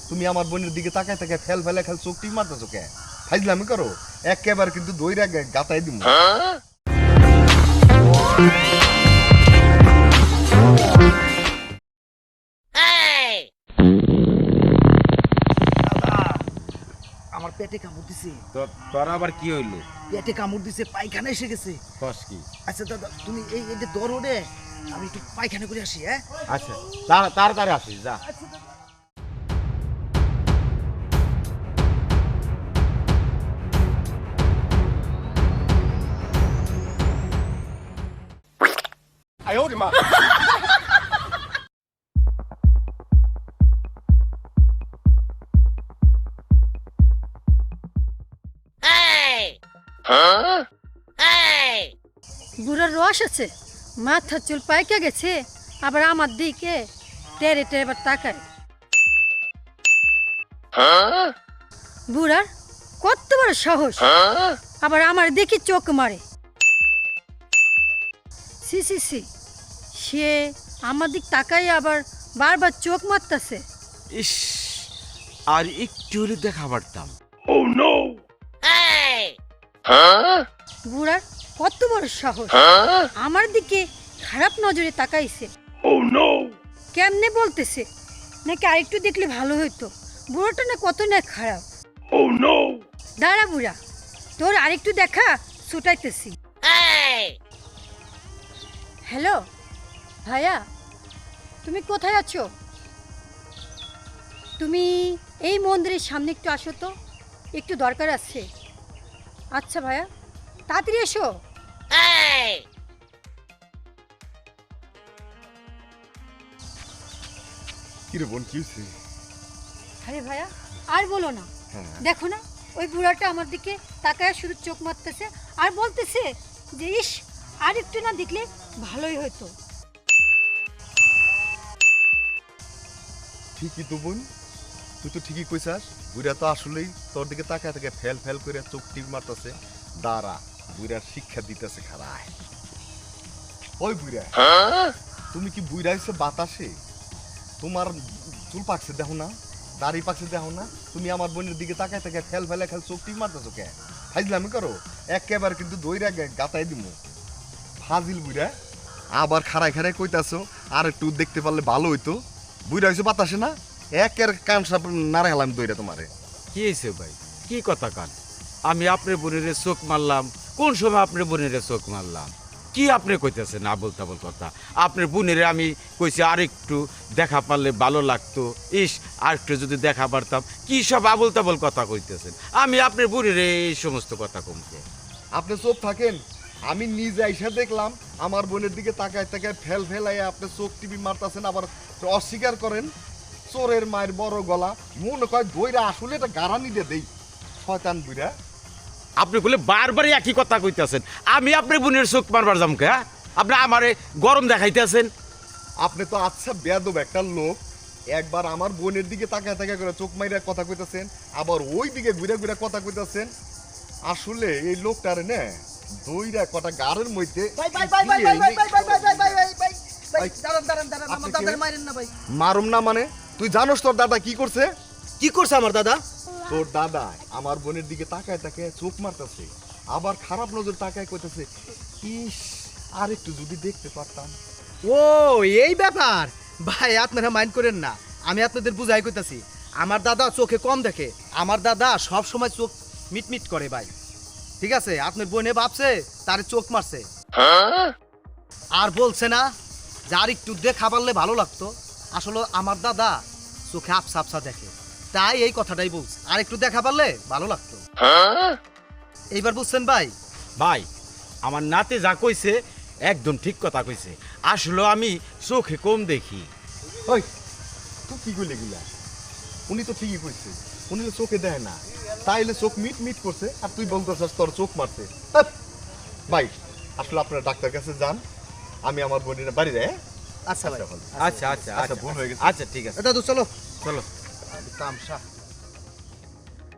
তুমি আমার বোনের দিকে তাকায় তাকায় ফেল ফেলে খেল চোখ টিপ মারতেছো কে? ফাইজলামি করো, একেবারে কিন্তু দইরা গাতায় দিব। আমার পেটে কামড় দিছে। তোর আবার কি হইলো? পেটে কামড় দিছে, পায়খানা এসে গেছে। কস কি? আচ্ছা দাদা তুমি এই যে দৌড় রে, আমি একটু পায়খানা করে আসি। হ্যাঁ আচ্ছা তাড়াতাড়ি আসিস যা। বুড়ার রস আছে, মাথার চুল পাইকা গেছে, আবার আমার দিকে টেরে টেরে এবার তাকায়। বুড়ার কত বড় সাহস, আবার আমার দেখি চোখ মারে। সি সি সি, সে আমার দিক তাকাই আবার বারবার চোখ মারতেছে। ইস, আর একটু হলে দেখা পারতাম। বুড়ার কত বড় সাহস, আমার দিকে খারাপ নজরে তাকাইছে। কেমনে বলতেছে নাকি আরেকটু দেখলে ভালো হইতো, বুড়োটা না কত না খারাপ। দাঁড়া বুড়া, তোর আরেকটু দেখা ছুটাইতেছি। হ্যালো ভাইয়া, তুমি কোথায় আছো? তুমি এই মন্দিরের সামনে একটু আসো তো, একটু দরকার আছে। আচ্ছা ভাইয়া, তাড়াতাড়ি এসো। কিরে বোন, কি হয়েছে? আরে ভাইয়া আর বলো না, দেখো না ওই বুড়াটা আমার দিকে তাকায় শুধু চোখ মারতেছে আর বলতেছে যে ইস আর একটু না দেখলে ভালোই হতো। ঠিকই তো বোন, তুই তো ঠিকই কইছাস। বুড়া তো আসলেই তোর দিকে তাকায় তাকায় ফেল ফেল করে চোখ টিপ মারতেছে। দাঁড়া, বুড়ার শিক্ষা দিতেছে খারায়। ওই বুড়া, তুমি কি বুড়া হইছে বাতাসে? তোমার চুল পাকছে দেখো না, দাড়ি পাকছে দেখো না, তুমি আমার বোনের দিকে তাকায় তাকায় ফেল ফেলে খেল চোখ টিপ মারতেছো কে? ফাইজলামি করো, একেবারে কিন্তু দইরা গাতায় দিব। ফাজিল বুড়া, আবার খাড়ায় খাড়ায় কইতাছো আর একটু দেখতে পারলে ভালো হইতো। বুড়া হইছে বাতাসে না, একের কান সাপ নাড়া হেলাম দইরা তোমারে। কি হয়েছে ভাই, কি কথা কান? আমি আপনার বোনের চোখ মারলাম? কোন সময় আপনার বোনের চোখ মারলাম? কি আপনি কইতেছেন আবল তাবল কথা? আপনার বোনের আমি কইছি আর একটু দেখা পারলে ভালো লাগতো, ইস আর একটু যদি দেখা পারতাম। কি সব আবল তাবল কথা কইতেছেন? আমি আপনার বোনের এই সমস্ত কথা কমকে। আপনি চোখ থাকেন, আমি নিজে আইসা দেখলাম আমার বোনের দিকে তাকায় তাকায় ফেল ফেলাইয়া আপনি চোখ টিপি মারতাছেন, আবার অস্বীকার করেন। চোরের মায়ের বড় গলা, মনে কয় দইরা আসলে এটা গারানি দিয়ে দেই। শয়তান বুড়া। আপনি বলে বারবারই একই কথা কইতেছেন। আমি আপনার বোনের চোখ মারবার যাম কে? আপনি আমারে গরম দেখাইতেছেন। আপনি তো আচ্ছা বেয়াদব একটা লোক। একবার আমার বোনের দিকে তাকায় তাকায় করে চোখ মাইরা কথা কইতাছেন, আবার ওই দিকে ঘুরে ঘুরে কথা কইতাছেন। আসলে এই লোকটারে না দইরা কটা গাড়ের মধ্যে মারুম না। মানে তুই জানোস তোর দাদা কি করছে? কি করছে আমার দাদা? তোর দাদা আমার বোনের দিকে তাকায় তাকায় চোখ মারতেছে, আবার খারাপ নজর তাকায় কইতেছে ইস আর একটু যদি দেখতে পারতাম। ও এই ব্যাপার ভাই, আপনারা মাইন্ড করেন না, আমি আপনাদের বুঝাই কইতাছি। আমার দাদা চোখে কম দেখে, আমার দাদা সব সময় চোখ মিটমিট করে ভাই। ঠিক আছে, আপনার বোনে ভাবছে তার চোখ মারছে আর বলছে না যে আর একটু দেখা পারলে ভালো লাগতো। আসলে আমার দাদা চোখে আপসা আপসা দেখে, তাই এই কথাটাই বলছে, আর একটু দেখা পারলে ভালো লাগতো। এইবার বুঝছেন ভাই? ভাই আমার নাতে যা কইছে একদম ঠিক কথা কইছে। আসলে আমি চোখে কম দেখি। ওই তুই কি কইলে গিলা? উনি তো ঠিকই কইছে, উনি তো চোখে দেয় না, তাইলে চোখ মিট মিট করছে আর তুই বলতেছিস তোর চোখ মারছে। ভাই আসলে আপনারা ডাক্তার কাছে যান, আমি আমার বোনের বাড়ি যাই। আচ্ছা ভাই, আচ্ছা আচ্ছা আচ্ছা ভুল হয়ে গেছে। আচ্ছা ঠিক আছে, দাদু চলো চলো। তামসা।